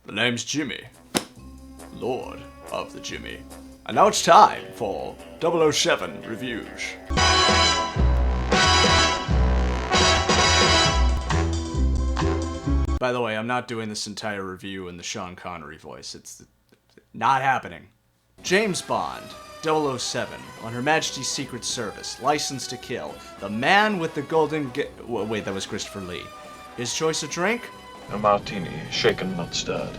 The name's Jimmy. Lord of the Jimmy. And now it's time for 007 Reviewsh. By the way, I'm not doing this entire review in the Sean Connery voice. It's not happening. James Bond, 007, on Her Majesty's Secret Service, License to Kill, the man with the golden wait, that was Christopher Lee. His choice of drink? A martini, shaken, not stirred.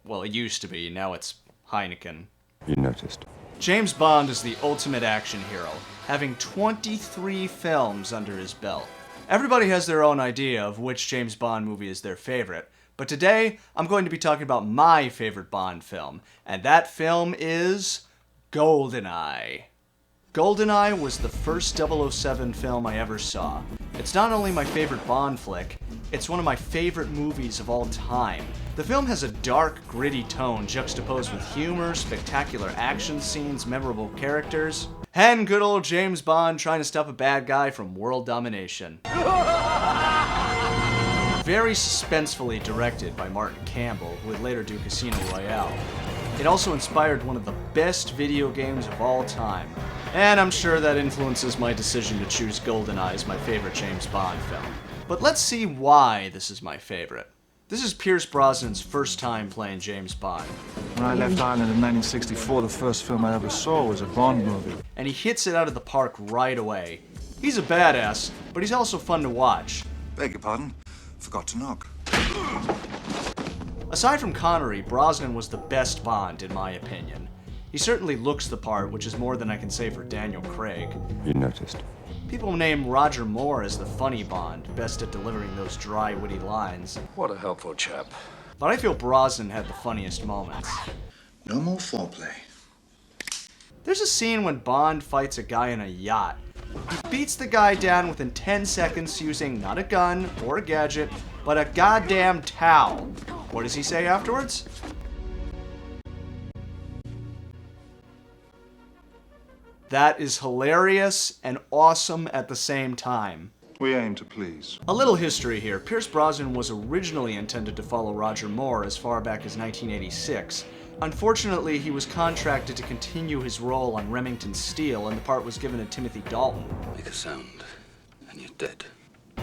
Well, it used to be, now it's Heineken. You noticed. James Bond is the ultimate action hero, having 23 films under his belt. Everybody has their own idea of which James Bond movie is their favorite, but today I'm going to be talking about my favorite Bond film, and that film is Goldeneye. Goldeneye was the first 007 film I ever saw. It's not only my favorite Bond flick, it's one of my favorite movies of all time. The film has a dark, gritty tone juxtaposed with humor, spectacular action scenes, memorable characters, and good old James Bond trying to stop a bad guy from world domination. Very suspensefully directed by Martin Campbell, who would later do Casino Royale. It also inspired one of the best video games of all time, and I'm sure that influences my decision to choose Goldeneye as my favorite James Bond film. But let's see why this is my favorite. This is Pierce Brosnan's first time playing James Bond. When I left Ireland in 1964, the first film I ever saw was a Bond movie. And he hits it out of the park right away. He's a badass, but he's also fun to watch. Beg your pardon? Forgot to knock. Aside from Connery, Brosnan was the best Bond, in my opinion. He certainly looks the part, which is more than I can say for Daniel Craig. You noticed. People name Roger Moore as the funny Bond, best at delivering those dry, witty lines. What a helpful chap. But I feel Brosnan had the funniest moments. No more foreplay. There's a scene when Bond fights a guy in a yacht. He beats the guy down within 10 seconds using not a gun or a gadget, but a goddamn towel. What does he say afterwards? That is hilarious and awesome at the same time. We aim to please. A little history here. Pierce Brosnan was originally intended to follow Roger Moore as far back as 1986. Unfortunately, he was contracted to continue his role on Remington Steele, and the part was given to Timothy Dalton. Make a sound, and you're dead.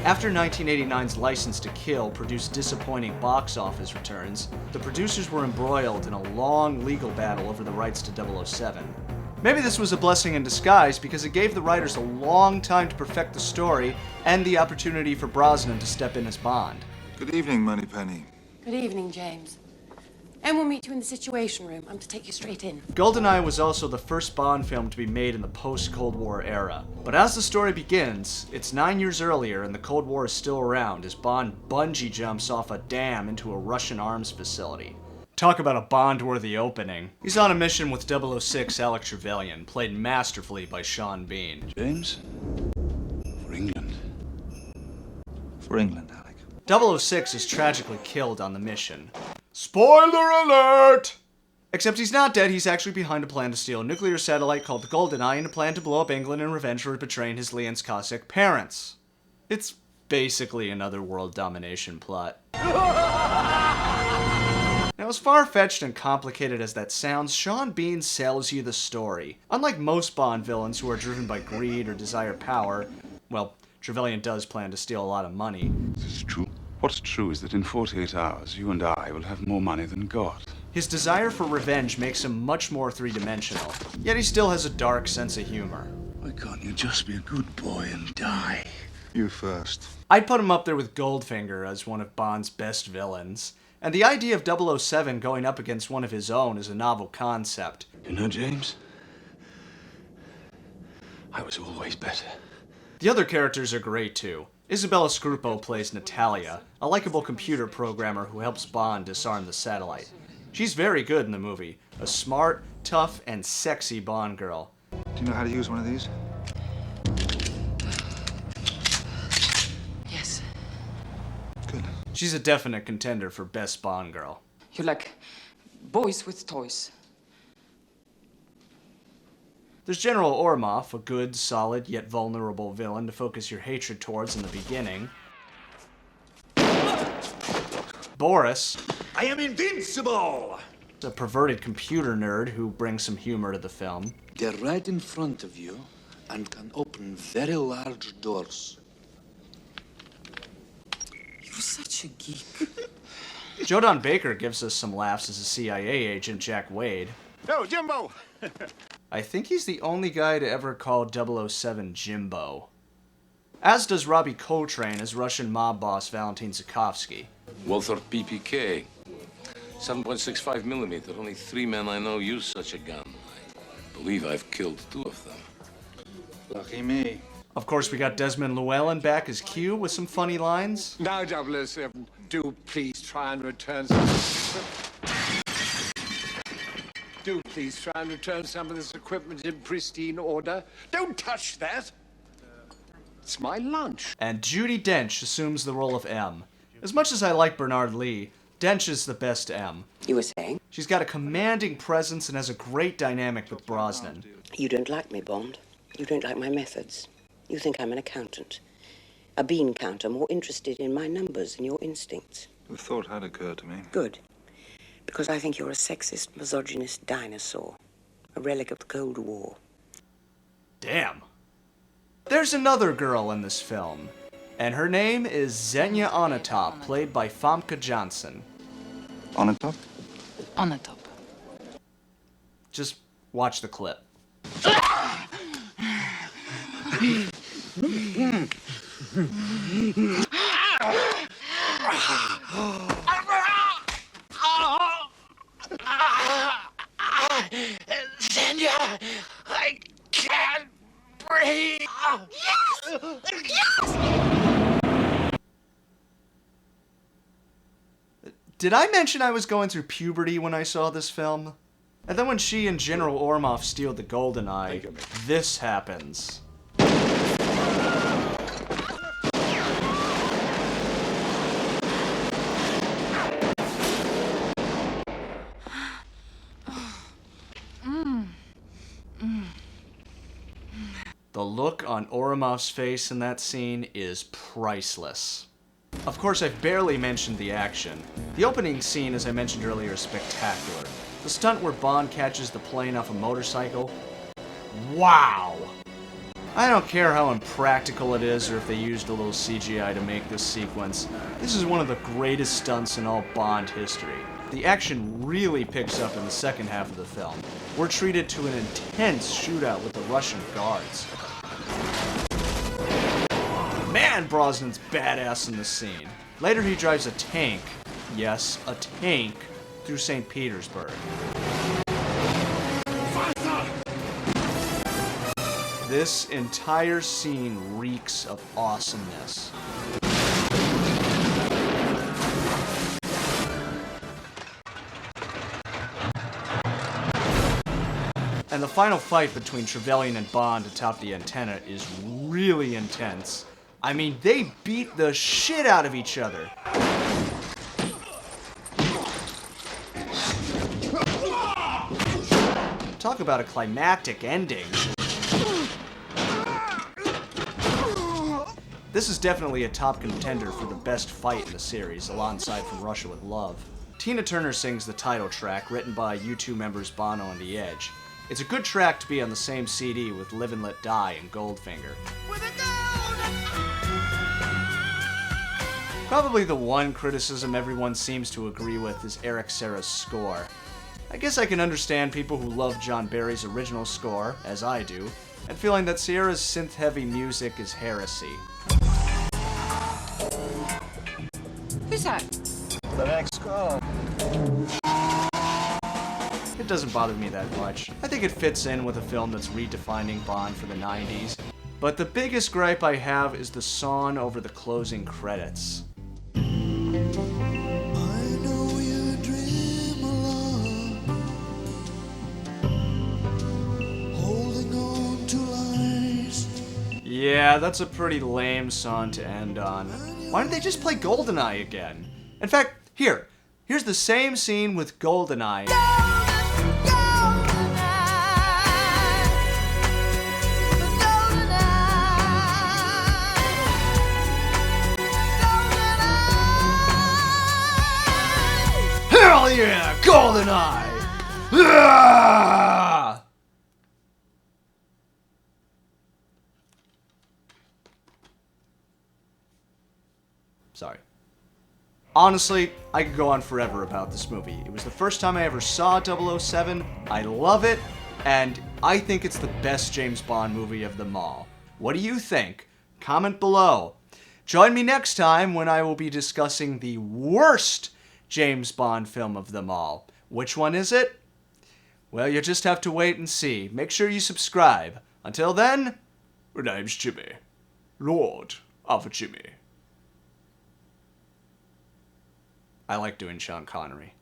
After 1989's License to Kill produced disappointing box office returns, the producers were embroiled in a long legal battle over the rights to 007. Maybe this was a blessing in disguise because it gave the writers a long time to perfect the story and the opportunity for Brosnan to step in as Bond. Good evening, Moneypenny. Good evening, James. And we'll meet you in the Situation Room. I'm to take you straight in. Goldeneye was also the first Bond film to be made in the post-Cold War era. But as the story begins, it's 9 years earlier and the Cold War is still around as Bond bungee jumps off a dam into a Russian arms facility. Talk about a Bond-worthy opening. He's on a mission with 006 Alec Trevelyan, played masterfully by Sean Bean. James? For England. For England, Alec. 006 is tragically killed on the mission. Spoiler alert! Except he's not dead, he's actually behind a plan to steal a nuclear satellite called the Goldeneye and a plan to blow up England in revenge for betraying his Leon's Cossack parents. It's basically another world domination plot. Now, as far-fetched and complicated as that sounds, Sean Bean sells you the story. Unlike most Bond villains who are driven by greed or desire power, well, Trevelyan does plan to steal a lot of money. This is true. What's true is that in 48 hours, you and I will have more money than God. His desire for revenge makes him much more three-dimensional, yet he still has a dark sense of humor. Why can't you just be a good boy and die? You first. I'd put him up there with Goldfinger as one of Bond's best villains. And the idea of 007 going up against one of his own is a novel concept. You know, James, I was always better. The other characters are great too. Isabella Scrupo plays Natalia, a likable computer programmer who helps Bond disarm the satellite. She's very good in the movie, a smart, tough, and sexy Bond girl. Do you know how to use one of these? Yes. Good. She's a definite contender for best Bond girl. You like boys with toys. There's General Ormov, a good, solid, yet vulnerable villain to focus your hatred towards in the beginning. Boris, I am invincible! A perverted computer nerd who brings some humor to the film. They're right in front of you and can open very large doors. You're such a geek. Joe Don Baker gives us some laughs as a CIA agent, Jack Wade. No, Jimbo! I think he's the only guy to ever call 007 Jimbo. As does Robbie Coltrane as Russian mob boss Valentin Zukovsky. Walther PPK. 7.65 millimeter. Only 3 men I know use such a gun. I believe I've killed 2 of them. Lucky me. Of course, we got Desmond Llewellyn back as Q with some funny lines. Now, 007, do please try and return Do please try and return some of this equipment in pristine order. Don't touch that! It's my lunch. And Judi Dench assumes the role of M. As much as I like Bernard Lee, Dench is the best M. You were saying? She's got a commanding presence and has a great dynamic with Brosnan. You don't like me, Bond. You don't like my methods. You think I'm an accountant. A bean counter more interested in my numbers than your instincts. The thought had occurred to me. Good. Because I think you're a sexist, misogynist dinosaur. A relic of the Cold War. Damn. There's another girl in this film. And her name is Xenia Onatopp, played by Famke Janssen. Onatopp? Onatopp. Just watch the clip. Xenia, I can't breathe. Yes! Yes! Did I mention I was going through puberty when I saw this film? And then when she and General Ormov steal the Goldeneye, this happens. The look on Oromov's face in that scene is priceless. Of course, I've barely mentioned the action. The opening scene, as I mentioned earlier, is spectacular. The stunt where Bond catches the plane off a motorcycle. Wow! I don't care how impractical it is or if they used a little CGI to make this sequence. This is one of the greatest stunts in all Bond history. The action really picks up in the second half of the film. We're treated to an intense shootout with the Russian guards. Man, Brosnan's badass in this scene. Later he drives a tank, yes, a tank, through St. Petersburg. This entire scene reeks of awesomeness. And the final fight between Trevelyan and Bond atop the antenna is really intense. I mean, they beat the shit out of each other. Talk about a climactic ending. This is definitely a top contender for the best fight in the series, alongside From Russia with Love. Tina Turner sings the title track, written by U2 members Bono and The Edge. It's a good track to be on the same CD with Live and Let Die and Goldfinger. Probably the one criticism everyone seems to agree with is Eric Serra's score. I guess I can understand people who love John Barry's original score, as I do, and feeling that Sierra's synth-heavy music is heresy. Who's that? The next call. It doesn't bother me that much. I think it fits in with a film that's redefining Bond for the 90s. But the biggest gripe I have is the song over the closing credits. Yeah, that's a pretty lame song to end on. Why don't they just play Goldeneye again? In fact, here's the same scene with Goldeneye. Hell yeah! Goldeneye! Ah! Sorry. Honestly, I could go on forever about this movie. It was the first time I ever saw 007. I love it, and I think it's the best James Bond movie of them all. What do you think? Comment below. Join me next time when I will be discussing the worst James Bond film of them all. Which one is it? Well, you'll just have to wait and see. Make sure you subscribe. Until then, my name's Jimmy. Lord of Jimmy. I like doing Sean Connery.